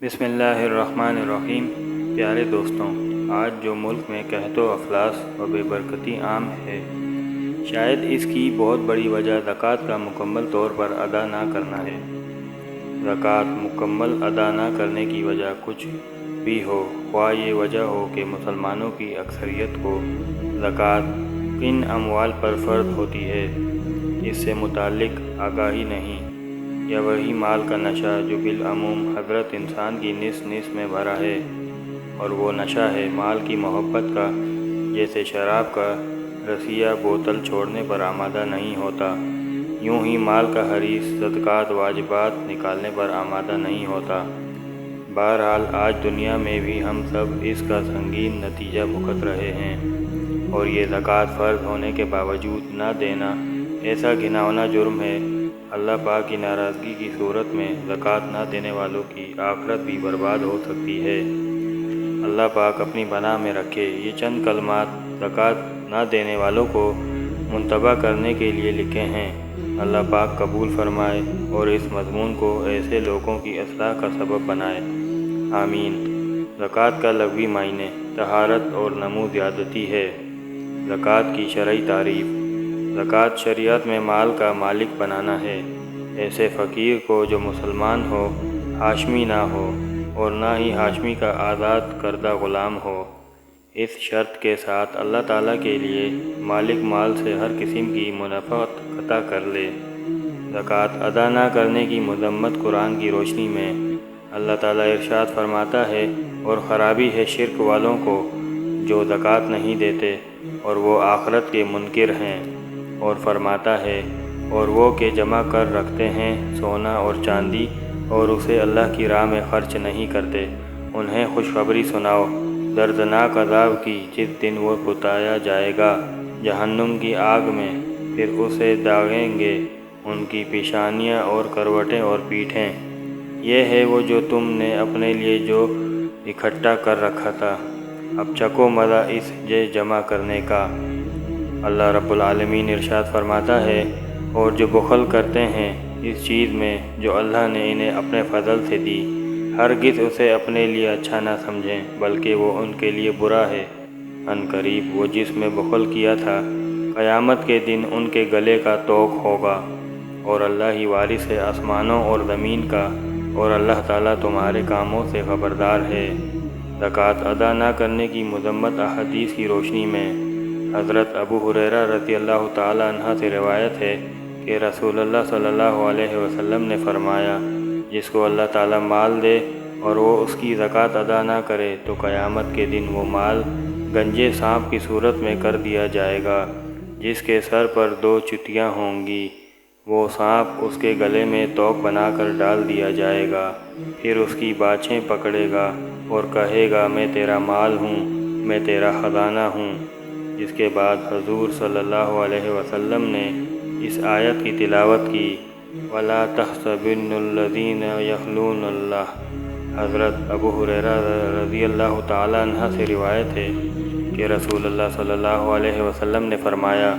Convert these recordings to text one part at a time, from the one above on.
بسم اللہ الرحمن الرحیم۔ پیارے دوستوں، آج جو ملک میں قحط و افلاس و بے برکتی عام ہے، شاید اس کی بہت بڑی وجہ زکوٰۃ کا مکمل طور پر ادا نہ کرنا ہے۔ زکوٰۃ مکمل ادا نہ کرنے کی وجہ کچھ بھی ہو، خواہ یہ وجہ ہو کہ مسلمانوں کی اکثریت کو زکوٰۃ کن اموال پر فرض ہوتی ہے اس سے متعلق آگاہی نہیں، یا وہی مال کا نشہ جو بالعموم حضرت انسان کی نس نس میں بھرا ہے، اور وہ نشہ ہے مال کی محبت کا، جیسے شراب کا رسیہ بوتل چھوڑنے پر آمادہ نہیں ہوتا، یوں ہی مال کا حریص صدقات واجبات نکالنے پر آمادہ نہیں ہوتا۔ بہرحال آج دنیا میں بھی ہم سب اس کا سنگین نتیجہ بھگت رہے ہیں، اور یہ زکوٰۃ فرض ہونے کے باوجود نہ دینا ایسا گھناؤنا جرم ہے۔ اللہ پاک کی ناراضگی کی صورت میں زکوٰۃ نہ دینے والوں کی آخرت بھی برباد ہو سکتی ہے۔ اللہ پاک اپنی پناہ میں رکھے۔ یہ چند کلمات زکوٰۃ نہ دینے والوں کو منتبہ کرنے کے لیے لکھے ہیں۔ اللہ پاک قبول فرمائے اور اس مضمون کو ایسے لوگوں کی اصلاح کا سبب بنائے، آمین۔ زکوٰۃ کا لغوی معنی طہارت اور نمو زیادتی ہے۔ زکوٰۃ کی شرعی تعریف۔ زکوٰۃ شریعت میں مال کا مالک بنانا ہے، ایسے فقیر کو جو مسلمان ہو، ہاشمی نہ ہو، اور نہ ہی ہاشمی کا آزاد کردہ غلام ہو۔ اس شرط کے ساتھ اللہ تعالیٰ کے لیے مالک مال سے ہر قسم کی منافعت قطع کر لے۔ زکوٰۃ ادا نہ کرنے کی مذمت قرآن کی روشنی میں اللہ تعالیٰ ارشاد فرماتا ہے، اور خرابی ہے شرک والوں کو جو زکوٰۃ نہیں دیتے اور وہ آخرت کے منکر ہیں، اور فرماتا ہے، اور وہ کہ جمع کر رکھتے ہیں سونا اور چاندی اور اسے اللہ کی راہ میں خرچ نہیں کرتے، انہیں خوشخبری سناؤ دردناک عذاب کی، جس دن وہ پھتایا جائے گا جہنم کی آگ میں، پھر اسے داغیں گے ان کی پیشانیاں اور کروٹیں اور پیٹھیں۔ یہ ہے وہ جو تم نے اپنے لیے جو اکٹھا کر رکھا تھا، اب چکھو مزہ اس جمع کرنے کا۔ اللہ رب العالمین ارشاد فرماتا ہے، اور جو بخل کرتے ہیں اس چیز میں جو اللہ نے انہیں اپنے فضل سے دی، ہرگز اسے اپنے لیے اچھا نہ سمجھیں، بلکہ وہ ان کے لیے برا ہے۔ ان قریب وہ جس میں بخل کیا تھا، قیامت کے دن ان کے گلے کا طوق ہوگا، اور اللہ ہی وارث ہے آسمانوں اور زمین کا، اور اللہ تعالیٰ تمہارے کاموں سے خبردار ہے۔ زکوٰۃ ادا نہ کرنے کی مذمت احادیث کی روشنی میں حضرت ابو ہریرہ رضی اللہ تعالیٰ عنہ سے روایت ہے کہ رسول اللہ صلی اللہ علیہ وسلم نے فرمایا، جس کو اللہ تعالیٰ مال دے اور وہ اس کی زکوٰۃ ادا نہ کرے تو قیامت کے دن وہ مال گنجے سانپ کی صورت میں کر دیا جائے گا، جس کے سر پر 2 چوٹیاں ہوں گی۔ وہ سانپ اس کے گلے میں توق بنا کر ڈال دیا جائے گا، پھر اس کی باچھیں پکڑے گا اور کہے گا، میں تیرا مال ہوں، میں تیرا خزانہ ہوں۔ جس کے بعد حضور صلی اللہ علیہ وسلم نے اس آیت کی تلاوت کی، وَلَا تَحْسَبُنَّ الَّذِينَ يَخْلُونَ اللَّهَ۔ حضرت ابو ہریرہ رضی اللہ تعالیٰ عنہ سے روایت ہے کہ رسول اللہ صلی اللہ علیہ وسلم نے فرمایا،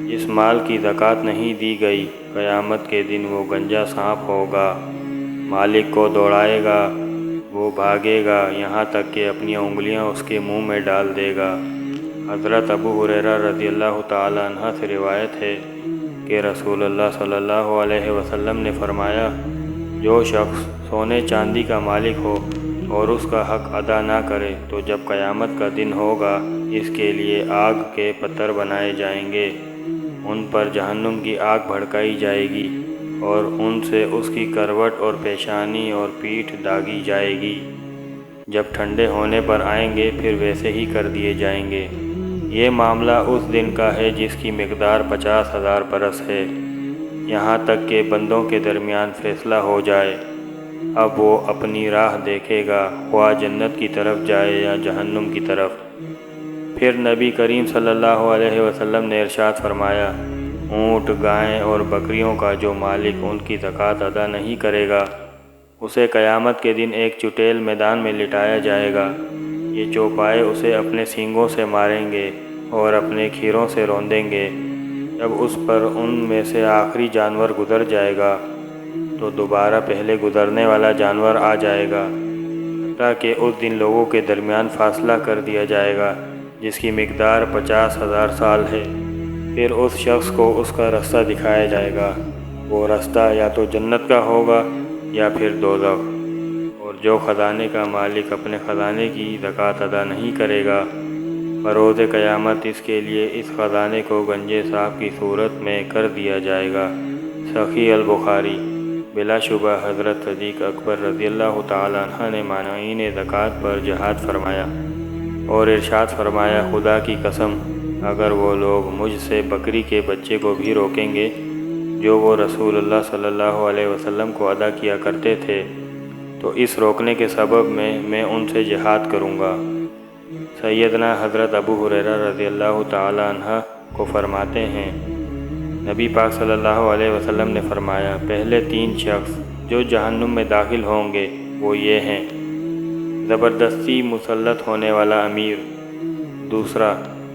جس مال کی زکوٰۃ نہیں دی گئی، قیامت کے دن وہ گنجا سانپ ہوگا، مالک کو دوڑائے گا، وہ بھاگے گا یہاں تک کہ اپنی انگلیاں اس کے منہ میں ڈال دے گا۔ حضرت ابو ہریرہ رضی اللہ تعالیٰ عنہ سے روایت ہے کہ رسول اللہ صلی اللہ علیہ وسلم نے فرمایا، جو شخص سونے چاندی کا مالک ہو اور اس کا حق ادا نہ کرے تو جب قیامت کا دن ہوگا اس کے لیے آگ کے پتھر بنائے جائیں گے، ان پر جہنم کی آگ بھڑکائی جائے گی، اور ان سے اس کی کروٹ اور پیشانی اور پیٹھ داغی جائے گی۔ جب ٹھنڈے ہونے پر آئیں گے پھر ویسے ہی کر دیے جائیں گے۔ یہ معاملہ اس دن کا ہے جس کی مقدار 50,000 برس ہے، یہاں تک کہ بندوں کے درمیان فیصلہ ہو جائے۔ اب وہ اپنی راہ دیکھے گا، خواہ جنت کی طرف جائے یا جہنم کی طرف۔ پھر نبی کریم صلی اللہ علیہ وسلم نے ارشاد فرمایا، اونٹ، گائیں اور بکریوں کا جو مالک ان کی زکوٰۃ ادا نہیں کرے گا، اسے قیامت کے دن ایک چٹیل میدان میں لٹایا جائے گا۔ یہ چوپائے اسے اپنے سینگوں سے ماریں گے اور اپنے کھیروں سے روندیں گے۔ جب اس پر ان میں سے آخری جانور گزر جائے گا تو دوبارہ پہلے گزرنے والا جانور آ جائے گا، تاکہ اس دن لوگوں کے درمیان فاصلہ کر دیا جائے گا جس کی مقدار 50,000 سال ہے۔ پھر اس شخص کو اس کا راستہ دکھایا جائے گا، وہ راستہ یا تو جنت کا ہوگا یا پھر دوزخ، اور جو خزانے کا مالک اپنے خزانے کی زکوٰۃ ادا نہیں کرے گا، بروز قیامت اس کے لیے اس خزانے کو گنجے صاف کی صورت میں کر دیا جائے گا۔ صحیح البخاری۔ بلا شبہ حضرت صدیق اکبر رضی اللہ تعالیٰ عنہ نے مانعین زکوٰۃ پر جہاد فرمایا اور ارشاد فرمایا، خدا کی قسم اگر وہ لوگ مجھ سے بکری کے بچے کو بھی روکیں گے جو وہ رسول اللہ صلی اللہ علیہ وسلم کو ادا کیا کرتے تھے تو اس روکنے کے سبب میں ان سے جہاد کروں گا۔ سیدنا حضرت ابو ہریرہ رضی اللہ تعالیٰ عنہ کو فرماتے ہیں، نبی پاک صلی اللہ علیہ وسلم نے فرمایا، پہلے 3 شخص جو جہنم میں داخل ہوں گے وہ یہ ہیں: زبردستی مسلط ہونے والا امیر، دوسرا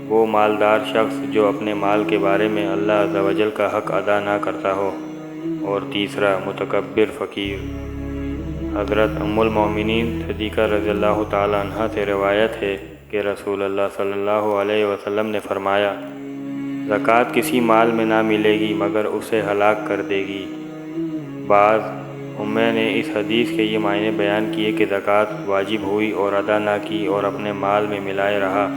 وہ مالدار شخص جو اپنے مال کے بارے میں اللہ عز و جل کا حق ادا نہ کرتا ہو، اور تیسرا متکبر فقیر۔ حضرت ام المومنین صدیقہ رضی اللہ تعالیٰ عنہ سے روایت ہے کہ رسول اللہ صلی اللہ علیہ وسلم نے فرمایا، زکوٰۃ کسی مال میں نہ ملے گی مگر اسے ہلاک کر دے گی۔ بعض امہ نے اس حدیث کے یہ معنی بیان کیے کہ زکوٰۃ واجب ہوئی اور ادا نہ کی اور اپنے مال میں ملائے رہا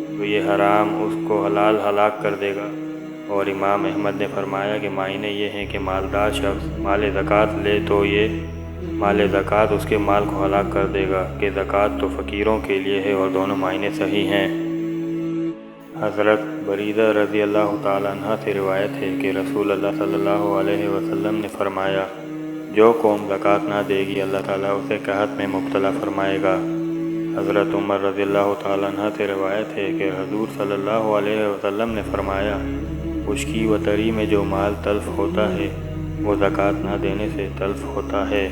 تو یہ حرام اس کو حلال ہلاک کر دے گا، اور امام احمد نے فرمایا کہ معنی یہ ہے کہ مالدار شخص مال زکوٰۃ لے تو یہ مال زکوٰۃ اس کے مال کو ہلاک کر دے گا کہ زکوٰۃ تو فقیروں کے لیے ہے، اور دونوں معنی صحیح ہیں۔ حضرت بریدہ رضی اللہ تعالیٰ عنہ سے روایت ہے کہ رسول اللہ صلی اللہ علیہ وسلم نے فرمایا، جو قوم زکوٰۃ نہ دے گی اللہ تعالیٰ اسے قحط میں مبتلا فرمائے گا۔ حضرت عمر رضی اللہ تعالیٰ عنہ سے روایت ہے کہ حضور صلی اللہ علیہ وسلم نے فرمایا، خشکی و تری میں جو مال تلف ہوتا ہے وہ زکوٰۃ نہ دینے سے تلف ہوتا ہے۔